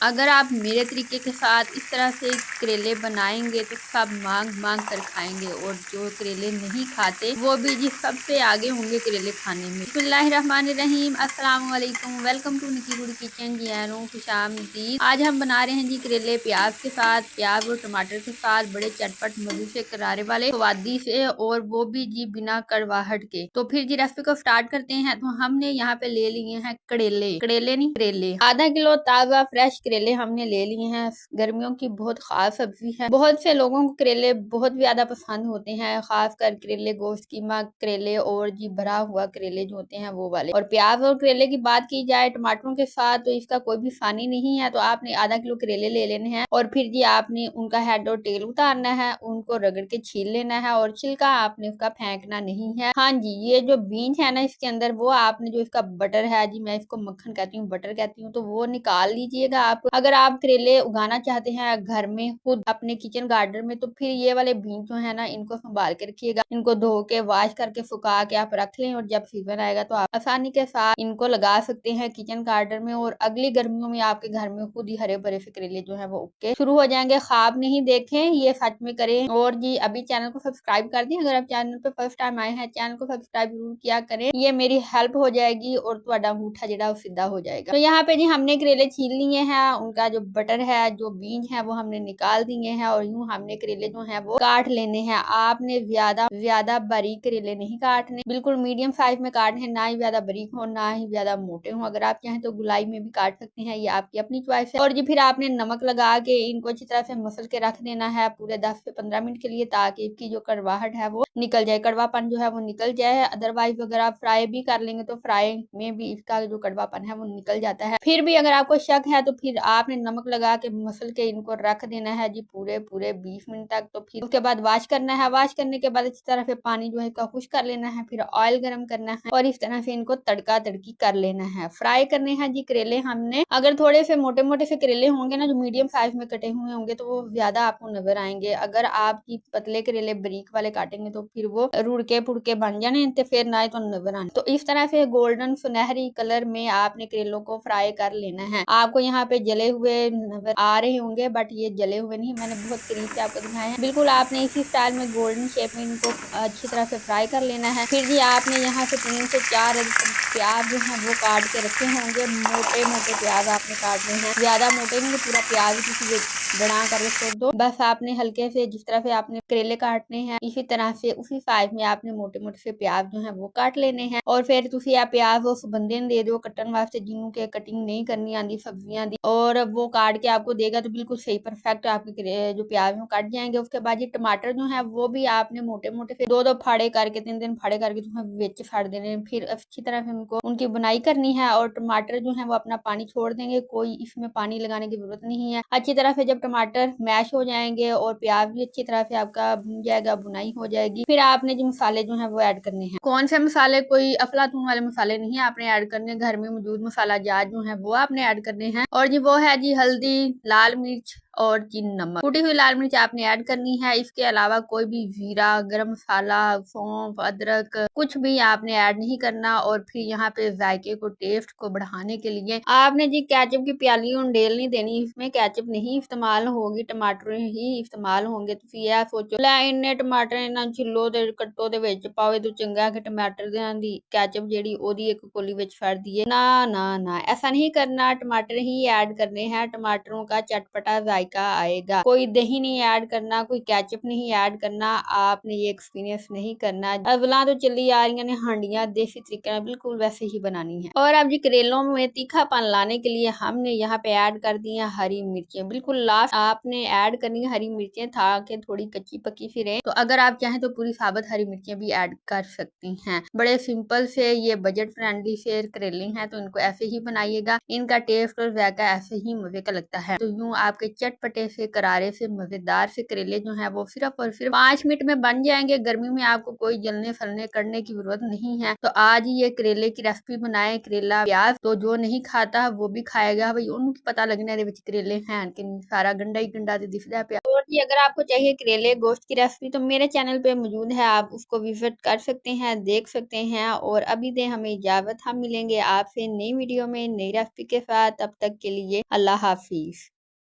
अगर आप मेरे तरीके के साथ इस तरह से करेले बनाएंगे तो सब मांग मांग कर खाएंगे, और जो करेले नहीं खाते वो भी जी सबसे आगे होंगे करेले खाने में। बिस्मिल्लाहिर्रहमानिर्रहीम, अस्सलाम वालेकुम, welcome to Nikki good kitchen. जी आयरों खुशामदीद। आज हम बना रहे हैं जी करेले प्याज के साथ, प्याज और टमाटर के साथ, बड़े चटपट मधु से करारे वाले स्वादी से, और वो भी जी बिना कड़वाहट के। तो फिर जी रेसिपी को स्टार्ट करते हैं। तो हमने यहाँ पे ले लिए हैं करेले, करेले नहीं करेले, आधा किलो ताजा फ्रेश करेले हमने ले लिए हैं। गर्मियों की बहुत खास सब्जी है, बहुत से लोगों को करेले बहुत ज्यादा पसंद होते हैं, खासकर करेले गोश्त कीमा करेले और जी भरा हुआ करेले जो होते हैं वो वाले। और प्याज और करेले की बात की जाए टमाटरों के साथ तो इसका कोई भी फानी नहीं है। तो आपने आधा किलो करेले ले लेने हैं, और फिर जी आपने उनका हेड और टेल उतारना है, उनको रगड़ के छील लेना है, और छिलका आपने उसका फेंकना नहीं है। हाँ जी, ये जो बीज है ना इसके अंदर, वो आपने जो इसका बटर है जी, मैं इसको मक्खन कहती हूँ, बटर कहती हूँ, तो वो निकाल लीजिएगा आप। अगर आप करेले उगाना चाहते हैं घर में खुद अपने किचन गार्डन में, तो फिर ये वाले बीज जो है ना इनको संभाल के रखिएगा। इनको धो के वॉश करके सुखा के आप रख लें, और जब सीजन आएगा तो आप आसानी के साथ इनको लगा सकते हैं किचन गार्डन में, और अगली गर्मियों में आपके घर में खुद ही हरे भरे से करेले जो है वो उगके शुरू हो जाएंगे। ख्वाब नहीं देखें, ये सच में करें। और जी अभी चैनल को सब्सक्राइब कर दें, अगर आप चैनल पे फर्स्ट टाइम आए हैं चैनल को सब्सक्राइब जरूर किया करें, ये मेरी हेल्प हो जाएगी और ਤੁਹਾਡਾ अंगूठा ਜਿਹੜਾ वो सीधा हो जाएगा। तो यहाँ पे जी हमने करेले छील लिए हैं, उनका जो बटर है जो बीज है वो हमने निकाल दिए हैं, और यूं हमने करेले जो है वो काट लेने हैं। आपने ज्यादा ज्यादा बारीक करेले नहीं काटने, बिल्कुल मीडियम साइज में काटने हैं, ना ही ज्यादा बारीक हो ना ही ज्यादा मोटे हो। अगर आप चाहें तो गुलाई में भी काट सकते हैं, ये आपकी अपनी चॉइस है। और जी फिर आपने नमक लगा के इनको अच्छी तरह से मसल के रख देना है पूरे 10 से 15 मिनट के लिए, ताकि इसकी जो कड़वाहट है वो निकल जाए, कड़वापन जो है वो निकल जाए। अदरवाइज अगर आप फ्राई भी कर लेंगे तो फ्राई में भी इसका जो कड़वापन है वो निकल जाता है। फिर भी अगर आपको शक है तो फिर आपने नमक लगा के मसल के इनको रख देना है जी पूरे पूरे 20 मिनट तक। तो फिर उसके बाद वॉश करना है, वॉश करने के बाद अच्छी तरह से पानी जो है इसका खुश कर लेना है, फिर ऑयल गर्म करना है, और इस तरह से इनको तड़का तड़की कर लेना है। फ्राई करने हैं जी करेले हमने। अगर थोड़े से मोटे मोटे से करेले होंगे ना जो मीडियम साइज में कटे हुए होंगे तो वो ज्यादा आपको नजर आएंगे। अगर आपकी पतले करेले बारीक वाले काटेंगे तो फिर वो रुड़के पुड़के बन जाने, तो फिर ना ही तो नजर आने। तो इस तरह से गोल्डन सुनहरी कलर में आपने करेलों को फ्राई कर लेना है। आपको यहाँ पे जले हुए नजर आ रहे होंगे, बट ये जले हुए नहीं, मैंने बहुत करीब से आपको दिखाया है। बिल्कुल आपने इसी स्टाइल में गोल्डन शेप में इनको अच्छी तरह से फ्राई कर लेना है। फिर भी आपने यहाँ से 3 से 4 प्याज जो है वो काट के रखे होंगे, मोटे मोटे प्याज आपने काटने हैं, ज्यादा मोटे नहीं, पूरा प्याज किसी बना करके छोड़ दो। बस आपने हल्के से जिस तरह से आपने करेले काटने हैं इसी तरह से उसी साइज में आपने मोटे मोटे से प्याज जो है वो काट लेने हैं। और फिर तुसी आ प्याज उस बंदे ने दे दो कट्टन वास्ते जिन्हों के कटिंग नहीं करनी आती सब्जियां दी, और वो काट के आपको देगा तो बिल्कुल सही परफेक्ट आपके जो प्याज में कट जाएंगे। उसके बाद ये टमाटर जो है वो भी आपने मोटे मोटे से दो फाड़े करके 3 फाड़े करके तुम्हें बेच फाड़ देने, फिर अच्छी तरह से उनको उनकी बुनाई करनी है। और टमाटर जो है वो अपना पानी छोड़ देंगे, कोई इसमें पानी लगाने की जरूरत नहीं है। अच्छी तरह से जब टमाटर मैश हो जाएंगे और प्याज भी अच्छी तरह से आपका भुन जाएगा, बुनाई हो जाएगी, फिर आपने जो मसाले जो है वो ऐड करने हैं। कौन से मसाले, कोई अफलातून वाले मसाले नहीं आपने ऐड करने, घर में मौजूद मसाला जात जो है वो आपने ऐड करने हैं। और जी वो है जी हल्दी, लाल मिर्च और जी नमक। कुटी हुई लाल मिर्च आपने ऐड करनी है। इसके अलावा कोई भी जीरा, गरम मसाला, सौंफ, अदरक कुछ भी आपने ऐड नहीं करना। और फिर यहाँ पे जायके को, टेस्ट को बढ़ाने के लिए आपने जी केचप की प्याली उंडेल नहीं देनी, इसमें केचप नहीं इस्तेमाल होगी, टमाटर ही इस्तेमाल होंगे। ਤੁਸੀਂ ਇਹ ਸੋਚੋ ਲੈ ਇੰਨੇ ਟਮਾਟਰ ਇਹਨਾਂ ਛਿੱਲੋ ਤੇ ਕੱਟੋ ਦੇ ਵਿੱਚ ਪਾਵੇ ਤੂੰ ਚੰਗਾ ਕਿ ਟਮਾटर ਦੀ केचप ਜਿਹੜੀ ਉਹਦੀ एक कोली ਵਿੱਚ ਫੜ दिए, ना ना ना, ऐसा नहीं करना। टमाटर ही ऐड करने हैं, टमाटरों का चटपटा जायका आएगा। कोई दही नहीं ऐड करना, कोई केचप नहीं ऐड करना। आपने ये एक्सपीरियंस नहीं करना। अवला तो चली आ रही ने हांडियां देसी तरीके बिल्कुल वैसे ही बनानी है। और अब जी करेलों में तीखापन लाने के लिए हमने यहाँ पे ऐड कर दी है हरी मिर्चें। बिल्कुल लास्ट आपने ऐड करनी है हरी मिर्चें, ताकि थोड़ी कच्ची पक्की सी रहे। तो अगर आप चाहें तो पूरी साबुत हरी मिर्चें भी ऐड कर सकती हैं। बड़े सिंपल से ये बजट फ्रेंडली से करेले हैं, तो इनको ऐसे ही बनाइएगा। इनका टेस्ट और जायका ऐसे ही मजे का लगता है। तो यूं आपके चटपटे से, करारे से, मजेदार से करेले जो है वो सिर्फ और सिर्फ 5 मिनट में बन जाएंगे। गर्मी में आपको कोई जलने फलने करने की जरूरत नहीं है। तो आज ये करेले की रेसिपी बनाए, करेला प्याज तो जो नहीं खाता वो भी खाएगा भाई, उनको पता लगने दे करेले हैं कि सारा गंडा ही गंडा दिखता है। और जी अगर आपको चाहिए करेले गोश्त की रेसिपी तो मेरे चैनल पे मौजूद है, आप उसको विजिट कर सकते हैं, देख सकते हैं। और अभी दे हमें इजाजत, हम मिलेंगे आपसे नई वीडियो में नई रेसिपी के साथ। तब तक के लिए अल्लाह हाफिज।